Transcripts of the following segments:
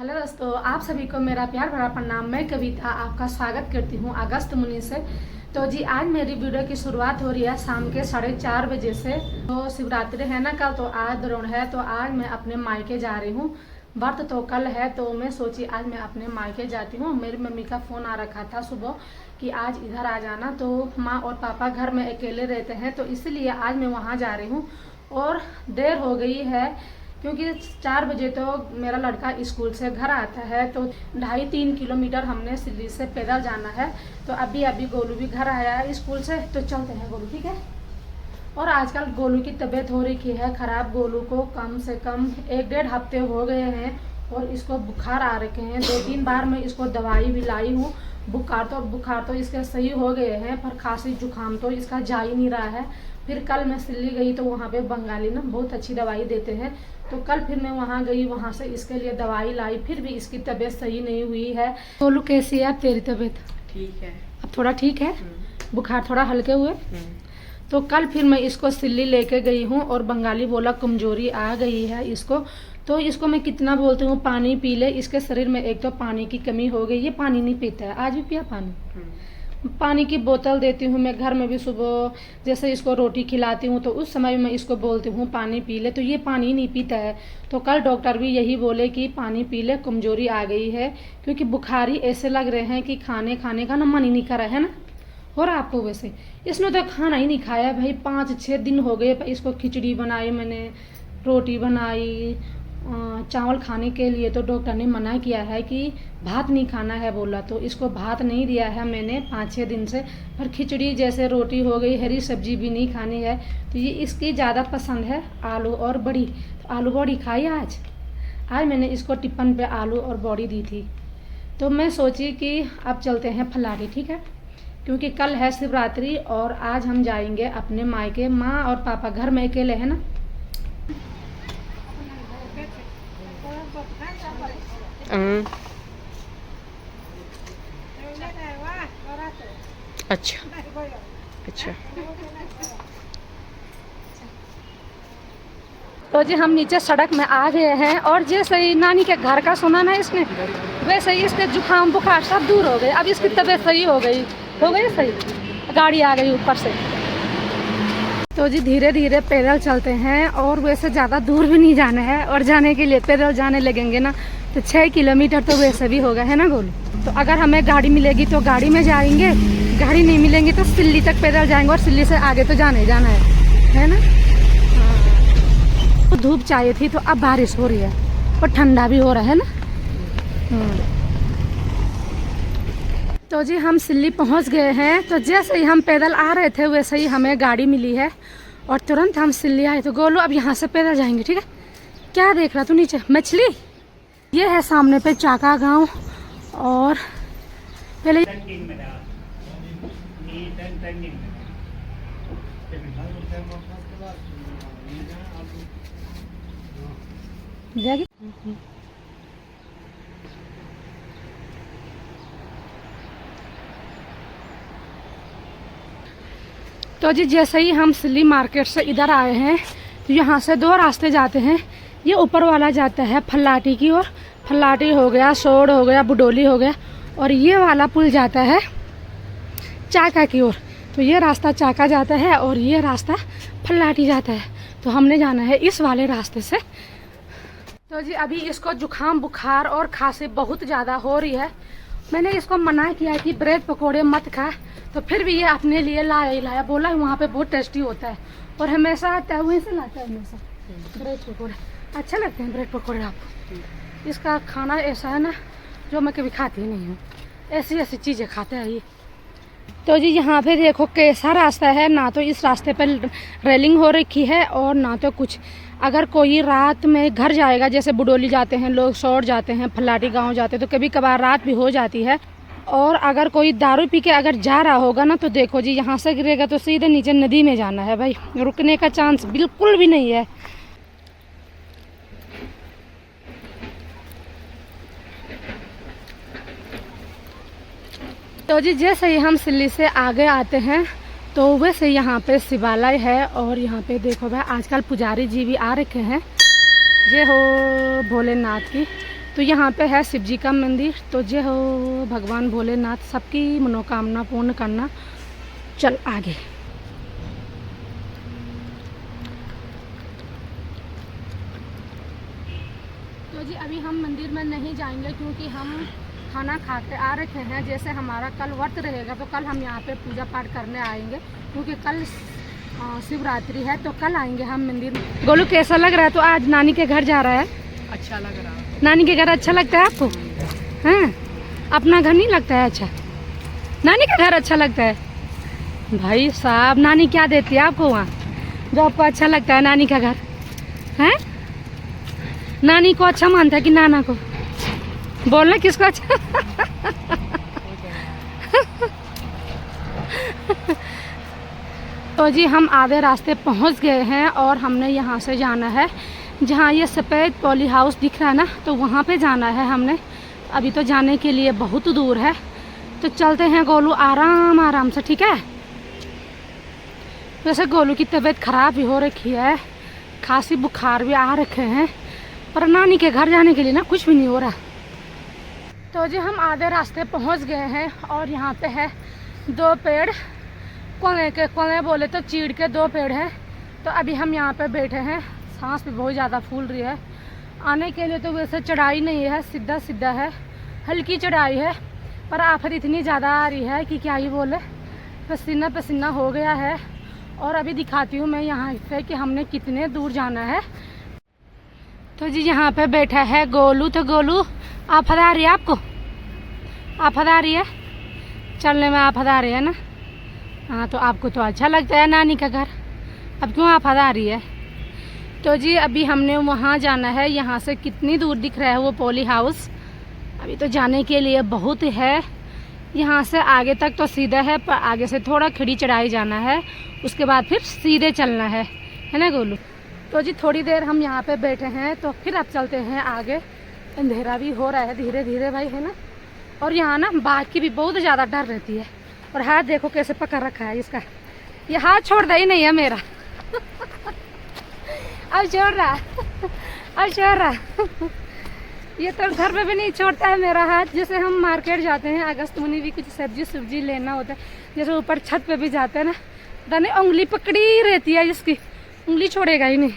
Hello दोस्तों, आप सभी को मेरा प्यार भरा प्रणाम। मैं कविता आपका स्वागत करती हूँ अगस्त मुनि से। तो जी आज मेरी वीडियो की शुरुआत हो रही है शाम के 4:30 बजे से। तो शिवरात्रि है ना कल, तो आज द्रोण है, तो आज मैं अपने मायके जा रही हूँ। व्रत तो कल है, तो मैं सोची आज मैं अपने मायके जाती हूँ। मेरी मम्मी का फ़ोन आ रखा था सुबह कि आज इधर आ जाना, तो माँ और पापा घर में अकेले रहते हैं, तो इसलिए आज मैं वहाँ जा रही हूँ। और देर हो गई है क्योंकि 4 बजे तो मेरा लड़का स्कूल से घर आता है, तो 2.5-3 किलोमीटर हमने सिल्ली से पैदल जाना है। तो अभी गोलू भी घर आया है स्कूल से, तो चलते हैं गोलू, ठीक है। और आजकल गोलू की तबीयत हो रही है ख़राब। गोलू को कम से कम 1-1.5 हफ्ते हो गए हैं और इसको बुखार आ रखे हैं। 2-3 बार मैं इसको दवाई भी लाई हूँ। बुखार तो इसके सही हो गए हैं, पर खांसी जुकाम तो इसका जा ही नहीं रहा है। फिर कल मैं सिल्ली गई तो वहाँ पे बंगाली ना बहुत अच्छी दवाई देते हैं, तो कल फिर मैं वहाँ गई, वहाँ से इसके लिए दवाई लाई, फिर भी इसकी तबीयत सही नहीं हुई है। गोलू कैसी है अब तेरी तबीयत? ठीक है, अब थोड़ा ठीक है, बुखार थोड़ा हल्के हुए। तो कल फिर मैं इसको सिल्ली लेके गई हूँ और बंगाली बोला कमजोरी आ गई है इसको। तो इसको मैं कितना बोलती हूँ पानी पी ले, इसके शरीर में एक तो पानी की कमी हो गई, ये पानी नहीं पीता है। आज भी पिया पानी की बोतल देती हूँ मैं घर में भी। सुबह जैसे इसको रोटी खिलाती हूँ तो उस समय भी मैं इसको बोलती हूँ पानी पी ले, तो ये पानी नहीं पीता है। तो कल डॉक्टर भी यही बोले कि पानी पी ले, कमजोरी आ गई है, क्योंकि बुखारी ऐसे लग रहे हैं कि खाने का ना मन ही नहीं कर रहा है ना। और आपको वैसे इसने तो खाना ही नहीं खाया भाई, 5-6 दिन हो गए। इसको खिचड़ी बनाई मैंने, रोटी बनाई, चावल खाने के लिए तो डॉक्टर ने मना किया है कि भात नहीं खाना है बोला, तो इसको भात नहीं दिया है मैंने 5-6 दिन से। पर खिचड़ी जैसे रोटी हो गई, हरी सब्जी भी नहीं खानी है, तो ये इसकी ज़्यादा पसंद है आलू और बड़ी। तो आलू बड़ी खाई आज मैंने इसको टिफ़िन पे आलू और बड़ी दी थी। तो मैं सोची कि अब चलते हैं फलारी, ठीक है, क्योंकि कल है शिवरात्रि और आज हम जाएंगे अपने मायके। माँ और पापा घर में अकेले हैं ना। अच्छा। तो जी हम नीचे सड़क में आ गए हैं और जैसे ही नानी के घर का सुना ना इसने, वैसे ही इसके जुकाम बुखार सब दूर हो गए। अब इसकी तबीयत सही हो गई सही। गाड़ी आ गई ऊपर से। तो जी धीरे धीरे पैदल चलते हैं और वैसे ज़्यादा दूर भी नहीं जाना है, और जाने के लिए पैदल जाने लगेंगे ना तो 6 किलोमीटर तो वैसे भी होगा, है ना गोलू। तो अगर हमें गाड़ी मिलेगी तो गाड़ी में जाएंगे, गाड़ी नहीं मिलेंगी तो सिल्ली तक पैदल जाएंगे, और सिल्ली से आगे तो जाना ही जाना है ना। तो धूप चाहिए थी, तो अब बारिश हो रही है और ठंडा भी हो रहा है ना। तो जी हम सिल्ली पहुंच गए हैं। तो जैसे ही हम पैदल आ रहे थे वैसे ही हमें गाड़ी मिली है और तुरंत हम सिल्ली आए। तो गोलू अब यहाँ से पैदल जाएंगे, ठीक है। क्या देख रहा तू नीचे? मछली। ये है सामने पे चाका गांव। और पहले जाएगी। तो जी जैसे ही हम सिल्ली मार्केट से इधर आए हैं, तो यहाँ से 2 रास्ते जाते हैं। ये ऊपर वाला जाता है फल्लाटी की ओर, फल्लाटी हो गया, सोड़ हो गया, बुडोली हो गया, और ये वाला पुल जाता है चाका की ओर। तो ये रास्ता चाका जाता है और ये रास्ता फल्लाटी जाता है। तो हमने जाना है इस वाले रास्ते से। तो जी अभी इसको जुकाम बुखार और खांसी बहुत ज़्यादा हो रही है। मैंने इसको मना किया कि ब्रेड पकोड़े मत खा, तो फिर भी ये अपने लिए लाया। बोला वहाँ पे बहुत टेस्टी होता है और हमेशा आता है, वहीं से लाता है हमेशा ब्रेड पकोड़े। अच्छे लगते हैं ब्रेड पकोड़े आपको। इसका खाना ऐसा है ना जो मैं कभी खाती नहीं हूँ, ऐसी चीज़ें खाते हैं ये। तो जी यहाँ पे देखो कैसा रास्ता है, ना तो इस रास्ते पर रेलिंग हो रखी है और ना तो कुछ। अगर कोई रात में घर जाएगा, जैसे बुडोली जाते हैं लोग, सोड़ जाते हैं, फल्लाटी गांव जाते हैं, तो कभी कभार रात भी हो जाती है। और अगर कोई दारू पी के अगर जा रहा होगा ना, तो देखो जी यहाँ से गिरेगा तो सीधे नीचे नदी में जाना है भाई, रुकने का चांस बिल्कुल भी नहीं है। तो जी जैसे ही हम सिल्ली से आगे आते हैं तो वैसे यहाँ पे शिवालय है, और यहाँ पे देखो भाई आजकल पुजारी जी भी आ रखे हैं। जय हो भोलेनाथ की। तो यहाँ पे है शिव जी का मंदिर। तो जय हो भगवान भोलेनाथ, सबकी मनोकामना पूर्ण करना। चल आगे। तो जी अभी हम मंदिर में नहीं जाएंगे क्योंकि हम खाना खा के आ रखे हैं। जैसे हमारा कल व्रत रहेगा तो कल हम यहाँ पे पूजा पाठ करने आएंगे क्योंकि कल शिवरात्रि है। तो कल आएंगे हम मंदिर में। गोलू कैसा लग रहा है? तो आज नानी के घर जा रहा है। अच्छा लग रहा है। नानी के घर अच्छा लगता है आपको? हैं? अपना घर नहीं लगता है अच्छा? नानी का घर अच्छा लगता है। भाई साहब, नानी क्या देती है आपको वहाँ जो आपको अच्छा लगता है? नानी का घर है? नानी को अच्छा मानता है कि नाना को? बोलना किसको अच्छा? तो जी हम आधे रास्ते पहुंच गए हैं और हमने यहाँ से जाना है जहाँ ये सफ़ेद पॉली हाउस दिख रहा है ना, तो वहाँ पे जाना है हमने। अभी तो जाने के लिए बहुत दूर है, तो चलते हैं गोलू आराम आराम से, ठीक है? वैसे गोलू की तबीयत ख़राब भी हो रखी है, खांसी बुखार भी आ रखे हैं, पर नानी के घर जाने के लिए ना कुछ भी नहीं हो रहा। तो जी हम आधे रास्ते पहुंच गए हैं और यहाँ पे है 2 पेड़, कोने के कोने बोले तो चीड़ के 2 पेड़ हैं। तो अभी हम यहाँ पे बैठे हैं, सांस भी बहुत ज़्यादा फूल रही है। आने के लिए तो वैसे चढ़ाई नहीं है, सीधा सीधा है, हल्की चढ़ाई है, पर आफत इतनी ज़्यादा आ रही है कि क्या ही बोले, पसीना पसीना हो गया है। और अभी दिखाती हूँ मैं यहाँ से कि हमने कितने दूर जाना है। तो जी यहाँ पे बैठा है गोलू। तो गोलू आफत आ रही है आपको? आफत आ रही है? चलने में आफत आ रही है ना? हाँ, तो आपको तो अच्छा लगता है नानी का घर, अब क्यों आफत आ रही है? तो जी अभी हमने वहाँ जाना है। यहाँ से कितनी दूर दिख रहा है वो पॉली हाउस? अभी तो जाने के लिए बहुत है। यहाँ से आगे तक तो सीधा है, पर आगे से थोड़ा खड़ी चढ़ाई जाना है, उसके बाद फिर सीधे चलना है ना गोलू? तो जी थोड़ी देर हम यहाँ पे बैठे हैं, तो फिर अब चलते हैं आगे। अंधेरा भी हो रहा है धीरे धीरे भाई, है ना? और यहाँ ना बाघ की भी बहुत ज़्यादा डर रहती है। और हाथ देखो कैसे पकड़ रखा है इसका, ये हाथ छोड़ता ही नहीं है मेरा। अब छोड़ रहा, अब छोड़ रहा। ये तो घर पे भी नहीं छोड़ता है मेरा हाथ। जैसे हम मार्केट जाते हैं, अगस्त मुनि भी कुछ सब्जी लेना होता है, जैसे ऊपर छत पे भी जाते हैं ना, दाने उंगली पकड़ी रहती है इसकी, उंगली छोड़ेगा ही नहीं।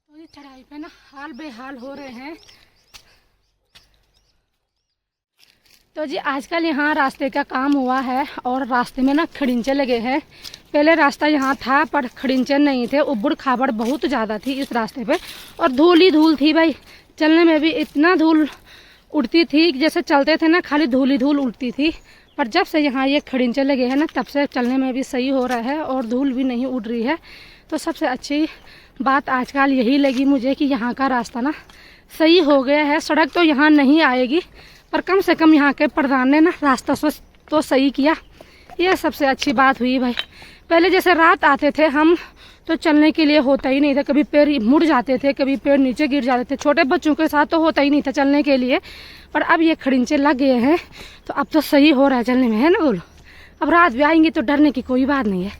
तो ये चढ़ाई पे ना हाल बेहाल हो रहे हैं। तो जी आजकल यहाँ रास्ते का काम हुआ है और रास्ते में ना खड़िंचे लगे हैं। पहले रास्ता यहाँ था पर खड़िंचे नहीं थे, उबड़ खाबड़ बहुत ज़्यादा थी इस रास्ते पे, और धूल ही धूल थी भाई। चलने में भी इतना धूल उड़ती थी, जैसे चलते थे ना खाली धूल ही धूल उड़ती थी। पर जब से यहाँ ये खड़िंचे लगे हैं ना, तब से चलने में भी सही हो रहा है और धूल भी नहीं उड़ रही है। तो सबसे अच्छी बात आजकल यही लगी मुझे कि यहाँ का रास्ता ना सही हो गया है। सड़क तो यहाँ नहीं आएगी, पर कम से कम यहाँ के प्रधान ने ना रास्ता तो सही किया, ये सबसे अच्छी बात हुई भाई। पहले जैसे रात आते थे हम, तो चलने के लिए होता ही नहीं था, कभी पैर मुड़ जाते थे, कभी पैर नीचे गिर जाते थे। छोटे बच्चों के साथ तो होता ही नहीं था चलने के लिए, पर अब ये खड़िंचे लग गए हैं तो अब तो सही हो रहा है चलने में, है ना बोलो? अब रात भी आएंगी तो डरने की कोई बात नहीं है,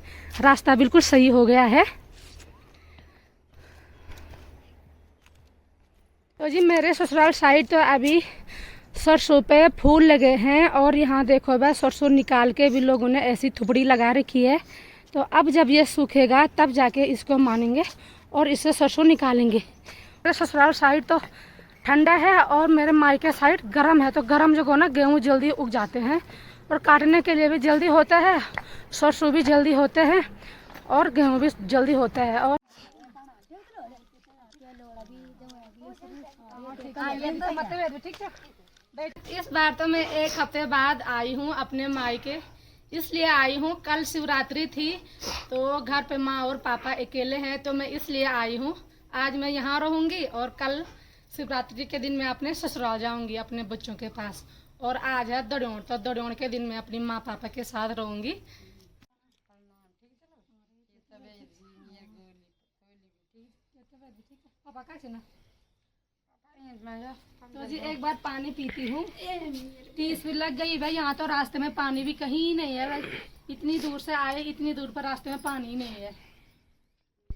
रास्ता बिल्कुल सही हो गया है। तो जी मेरे ससुराल साइड तो अभी सरसों पे फूल लगे हैं, और यहाँ देखो भाई सरसों निकाल के भी लोगों ने ऐसी थुपड़ी लगा रखी है। तो अब जब ये सूखेगा तब जाके इसको मानेंगे और इससे सरसों निकालेंगे। मेरे ससुराल साइड तो ठंडा है और मेरे मायके साइड गर्म है, तो गर्म जगह ना गेहूँ जल्दी उग जाते हैं और काटने के लिए भी जल्दी होता है, सरसों भी जल्दी होते हैं और गेहूँ भी जल्दी होता है। और इस बार तो मैं 1 हफ्ते बाद आई हूँ अपने मायके, इसलिए आई हूँ। कल शिवरात्रि थी तो घर पे माँ और पापा अकेले हैं, तो मैं इसलिए आई हूँ। आज मैं यहाँ रहूँगी और कल शिवरात्रि के दिन मैं अपने ससुराल जाऊँगी अपने बच्चों के पास। और आज है दड़ियों, तो दड़ियों के दिन मैं अपनी माँ पापा के साथ रहूँगी। तो जी एक बार पानी पीती हूँ, 30 भी लग गई भाई। यहाँ तो रास्ते में पानी भी कहीं नहीं है भाई, इतनी दूर से आए, इतनी दूर पर रास्ते में पानी नहीं है।